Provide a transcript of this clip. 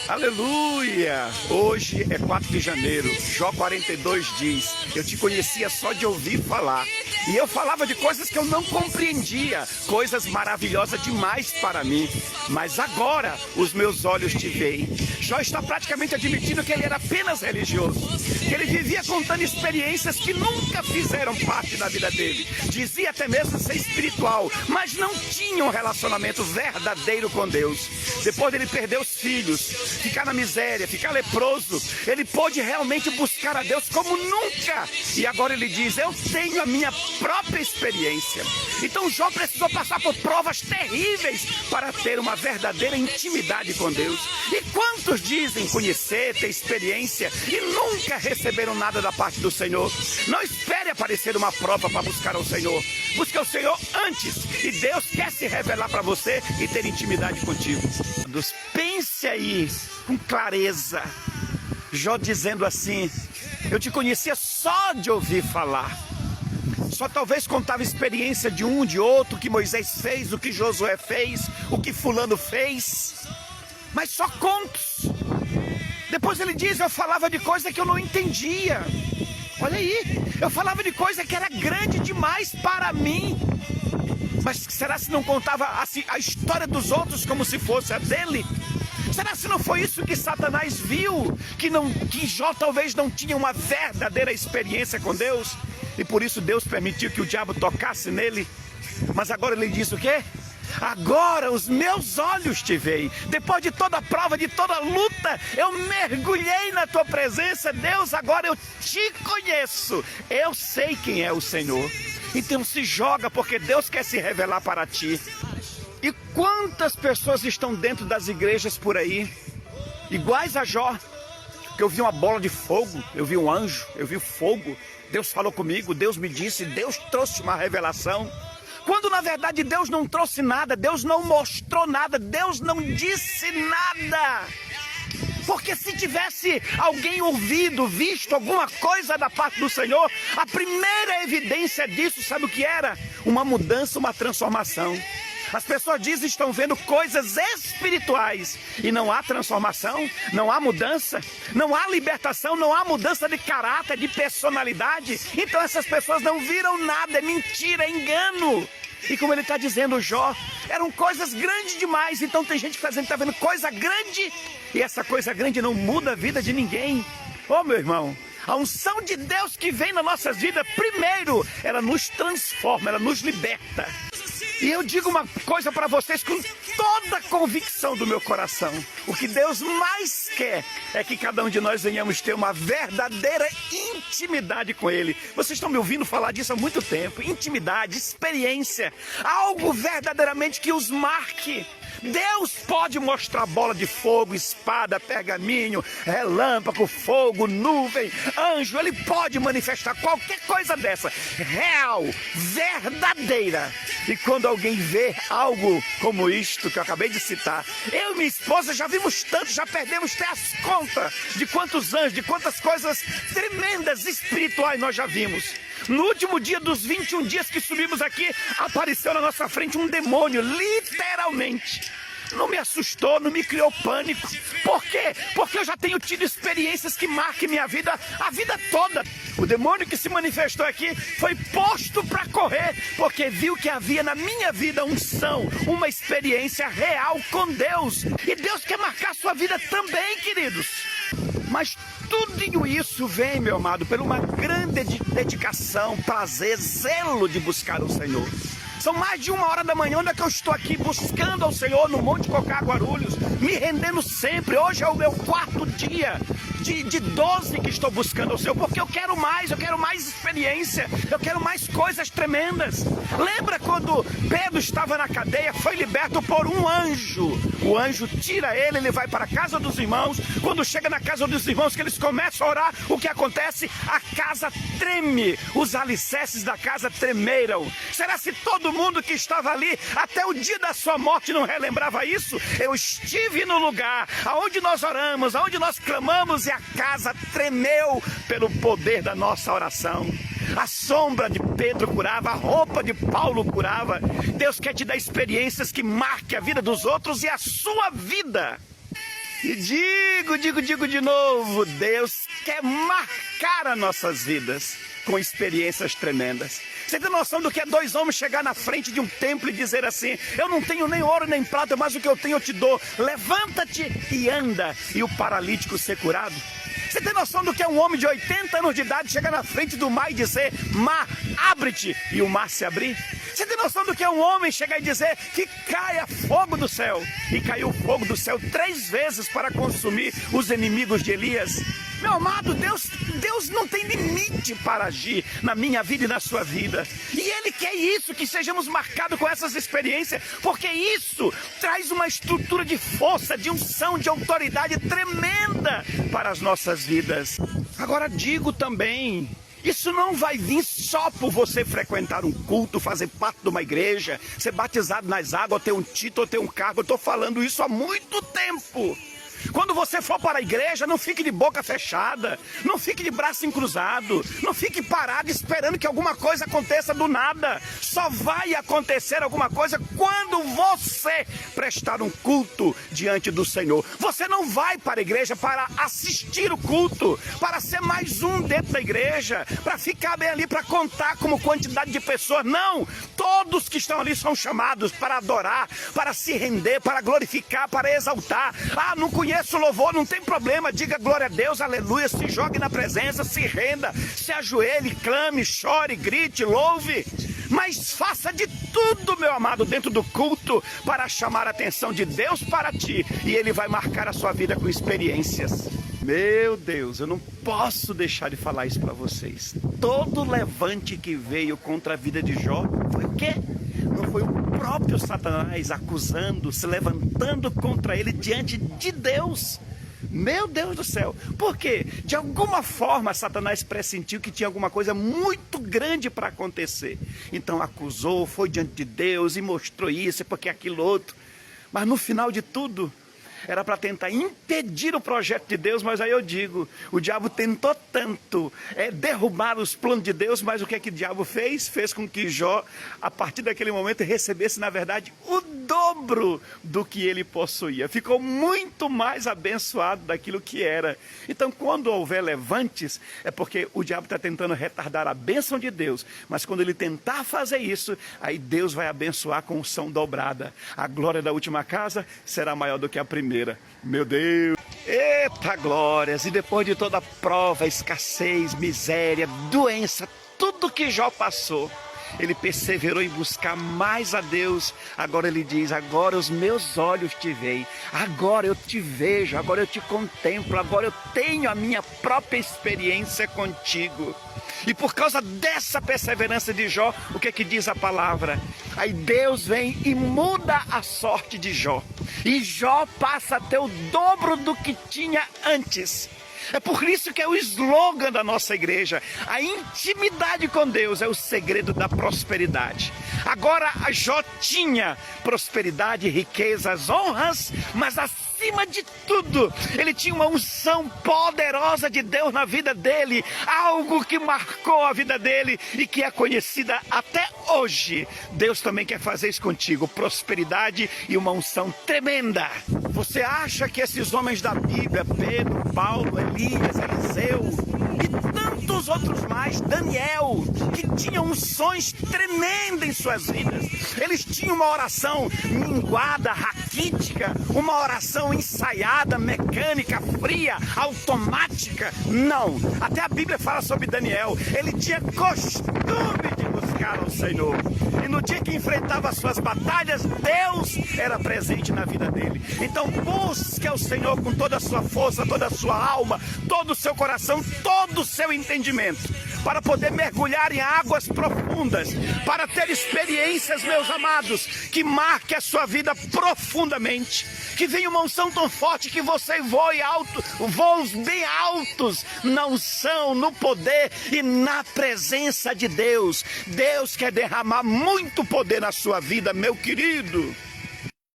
Aleluia! Hoje é 4 de janeiro, Jó 42 diz: eu te conhecia só de ouvir falar, e eu falava de coisas que eu não compreendia, coisas maravilhosas demais para mim, mas agora os meus olhos te veem. Jó está praticamente admitindo que ele era apenas religioso, que ele vivia contando experiências que nunca fizeram parte da vida dele, dizia até mesmo ser espiritual, mas não tinha um relacionamento verdadeiro com Deus. Depois dele perder os filhos, ficar na miséria, ficar leproso, ele pôde realmente buscar a Deus como nunca. E agora ele diz: eu tenho a minha própria experiência. Então Jó precisou passar por provas terríveis para ter uma verdadeira intimidade com Deus. E quantos dizem conhecer, ter experiência e nunca receberam nada da parte do Senhor? Não espere aparecer uma prova para buscar ao Senhor. Busque o Senhor antes, e Deus quer se revelar para você e ter intimidade contigo. Pense aí com clareza. Jó dizendo assim: eu te conhecia só de ouvir falar. Só talvez contava experiência de um, de outro, o que Moisés fez, o que Josué fez, o que fulano fez, mas só contos. Depois ele diz: eu falava de coisa que eu não entendia. Olha aí, eu falava de coisa que era grande demais para mim. Mas será se não contava assim a história dos outros como se fosse a dele? Será se não foi isso que Satanás viu? Que Jó talvez não tinha uma verdadeira experiência com Deus, e por isso Deus permitiu que o diabo tocasse nele. Mas agora ele diz o quê? Agora os meus olhos te veem. Depois de toda a prova, de toda a luta, eu mergulhei na tua presença. Deus, agora eu te conheço. Eu sei quem é o Senhor. Então se joga, porque Deus quer se revelar para ti. E quantas pessoas estão dentro das igrejas por aí, iguais a Jó, que eu vi uma bola de fogo, eu vi um anjo, eu vi fogo, Deus falou comigo, Deus me disse, Deus trouxe uma revelação. Quando na verdade Deus não trouxe nada, Deus não mostrou nada, Deus não disse nada. Porque se tivesse alguém ouvido, visto alguma coisa da parte do Senhor, a primeira evidência disso, sabe o que era? Uma mudança, uma transformação. As pessoas dizem que estão vendo coisas espirituais e não há transformação, não há mudança, não há libertação, não há mudança de caráter, de personalidade. Então essas pessoas não viram nada, é mentira, é engano. E como ele está dizendo, Jó, eram coisas grandes demais. Então tem gente que está vendo coisa grande, e essa coisa grande não muda a vida de ninguém. Ô meu irmão, a unção de Deus que vem na nossa vida, primeiro, ela nos transforma, ela nos liberta. E eu digo uma coisa para vocês com toda a convicção do meu coração: o que Deus mais quer é que cada um de nós venhamos ter uma verdadeira intimidade com Ele. Vocês estão me ouvindo falar disso há muito tempo. Intimidade, experiência, algo verdadeiramente que os marque. Deus pode mostrar bola de fogo, espada, pergaminho, relâmpago, fogo, nuvem, anjo. Ele pode manifestar qualquer coisa dessa, real, verdadeira. E quando alguém vê algo como isto que eu acabei de citar, eu e minha esposa já vimos tanto, já perdemos até as contas de quantos anjos, de quantas coisas tremendas espirituais nós já vimos. No último dia dos 21 dias que subimos aqui, apareceu na nossa frente um demônio, literalmente. Não me assustou, não me criou pânico. Por quê? Porque eu já tenho tido experiências que marquem minha vida, a vida toda. O demônio que se manifestou aqui foi posto para correr, porque viu que havia na minha vida unção, uma experiência real com Deus. E Deus quer marcar a sua vida também, queridos. Mas tudo isso vem, meu amado, por uma grande dedicação, prazer, zelo de buscar o Senhor. São mais de 1h da manhã onde é que eu estou aqui buscando ao Senhor no Monte Cocá, Guarulhos, me rendendo sempre. Hoje é o meu 4º dia de 12 que estou buscando ao Senhor, porque eu quero mais experiência, eu quero mais coisas tremendas. Lembra quando Pedro estava na cadeia, foi liberto por um anjo? O anjo tira ele, ele vai para a casa dos irmãos. Quando chega na casa dos irmãos, que eles começam a orar, o que acontece? A casa treme, os alicerces da casa tremeram. Será se todo mundo que estava ali até o dia da sua morte não relembrava isso? Eu estive no lugar aonde nós oramos, aonde nós clamamos, e a casa tremeu pelo poder da nossa oração. A sombra de Pedro curava, a roupa de Paulo curava. Deus quer te dar experiências que marquem a vida dos outros e a sua vida. E digo de novo, Deus quer marcar as nossas vidas com experiências tremendas. Você tem noção do que é dois homens chegar na frente de um templo e dizer assim: eu não tenho nem ouro nem prata, mas o que eu tenho eu te dou. Levanta-te e anda, e o paralítico ser curado? Você tem noção do que é um homem de 80 anos de idade chegar na frente do mar e dizer: mar, abre-te, e o mar se abrir? Você tem noção do que é um homem chegar e dizer que caia fogo do céu? E caiu fogo do céu 3 vezes para consumir os inimigos de Elias? Meu amado, Deus não tem limite para agir na minha vida e na sua vida. E Ele quer isso, que sejamos marcados com essas experiências, porque isso traz uma estrutura de força, de unção, de autoridade tremenda para as nossas vidas. Agora digo também, isso não vai vir só por você frequentar um culto, fazer parte de uma igreja, ser batizado nas águas, ter um título, ter um cargo. Eu estou falando isso há muito tempo. Quando você for para a igreja, não fique de boca fechada, não fique de braço cruzado, não fique parado esperando que alguma coisa aconteça do nada. Só vai acontecer alguma coisa quando você prestar um culto diante do Senhor. Você não vai para a igreja para assistir o culto, para ser mais um dentro da igreja, para ficar bem ali, para contar como quantidade de pessoas. Não! Todos que estão ali são chamados para adorar, para se render, para glorificar, para exaltar. Ah, não conheço o louvor, não tem problema, diga glória a Deus, aleluia, se jogue na presença, se renda, se ajoelhe, clame, chore, grite, louve, mas faça de tudo, meu amado, dentro do culto, para chamar a atenção de Deus para ti, e Ele vai marcar a sua vida com experiências. Meu Deus, eu não posso deixar de falar isso para vocês. Todo levante que veio contra a vida de Jó foi o quê? Não foi o próprio Satanás acusando, se levantando contra ele diante de Deus? Meu Deus do céu, por quê? De alguma forma Satanás pressentiu que tinha alguma coisa muito grande para acontecer. Então acusou, foi diante de Deus e mostrou isso, porque aquilo outro. Mas no final de tudo, era para tentar impedir o projeto de Deus, mas aí eu digo, o diabo tentou tanto derrubar os planos de Deus, mas o que é que o diabo fez? Fez com que Jó, a partir daquele momento, recebesse, na verdade, o dobro do que ele possuía. Ficou muito mais abençoado daquilo que era. Então, quando houver levantes, é porque o diabo está tentando retardar a bênção de Deus, mas quando ele tentar fazer isso, aí Deus vai abençoar com unção dobrada. A glória da última casa será maior do que a primeira. Meu Deus! Eita glórias! E depois de toda a prova, escassez, miséria, doença, tudo que Jó passou, ele perseverou em buscar mais a Deus. Agora ele diz: agora os meus olhos te veem, agora eu te vejo, agora eu te contemplo, agora eu tenho a minha própria experiência contigo. E por causa dessa perseverança de Jó, o que é que diz a palavra? Aí Deus vem e muda a sorte de Jó. E Jó passa a ter o dobro do que tinha antes. É por isso que é o slogan da nossa igreja: a intimidade com Deus é o segredo da prosperidade. Agora Jó tinha prosperidade, riquezas, honras, mas acima de tudo, ele tinha uma unção poderosa de Deus na vida dele, algo que marcou a vida dele e que é conhecida até hoje. Deus também quer fazer isso contigo, prosperidade e uma unção tremenda. Você acha que esses homens da Bíblia, Pedro, Paulo, Elias, Eliseu e tantos outros mais, Daniel, que tinham unções tremendas em suas vidas, eles tinham uma oração minguada, raquítica, uma oração ensaiada, mecânica, fria, automática? Não, até a Bíblia fala sobre Daniel, ele tinha costume de buscar ao Senhor, e no dia que enfrentava as suas batalhas, Deus era presente na vida dele. Então busque ao Senhor com toda a sua força, toda a sua alma, todo o seu coração, todo o seu entendimento, para poder mergulhar em águas profundas, para ter experiências, meus amados, que marque a sua vida profundamente, que venha uma unção tão forte que você voe alto, voos bem altos na unção, no poder e na presença de Deus. Deus quer derramar muito poder na sua vida, meu querido.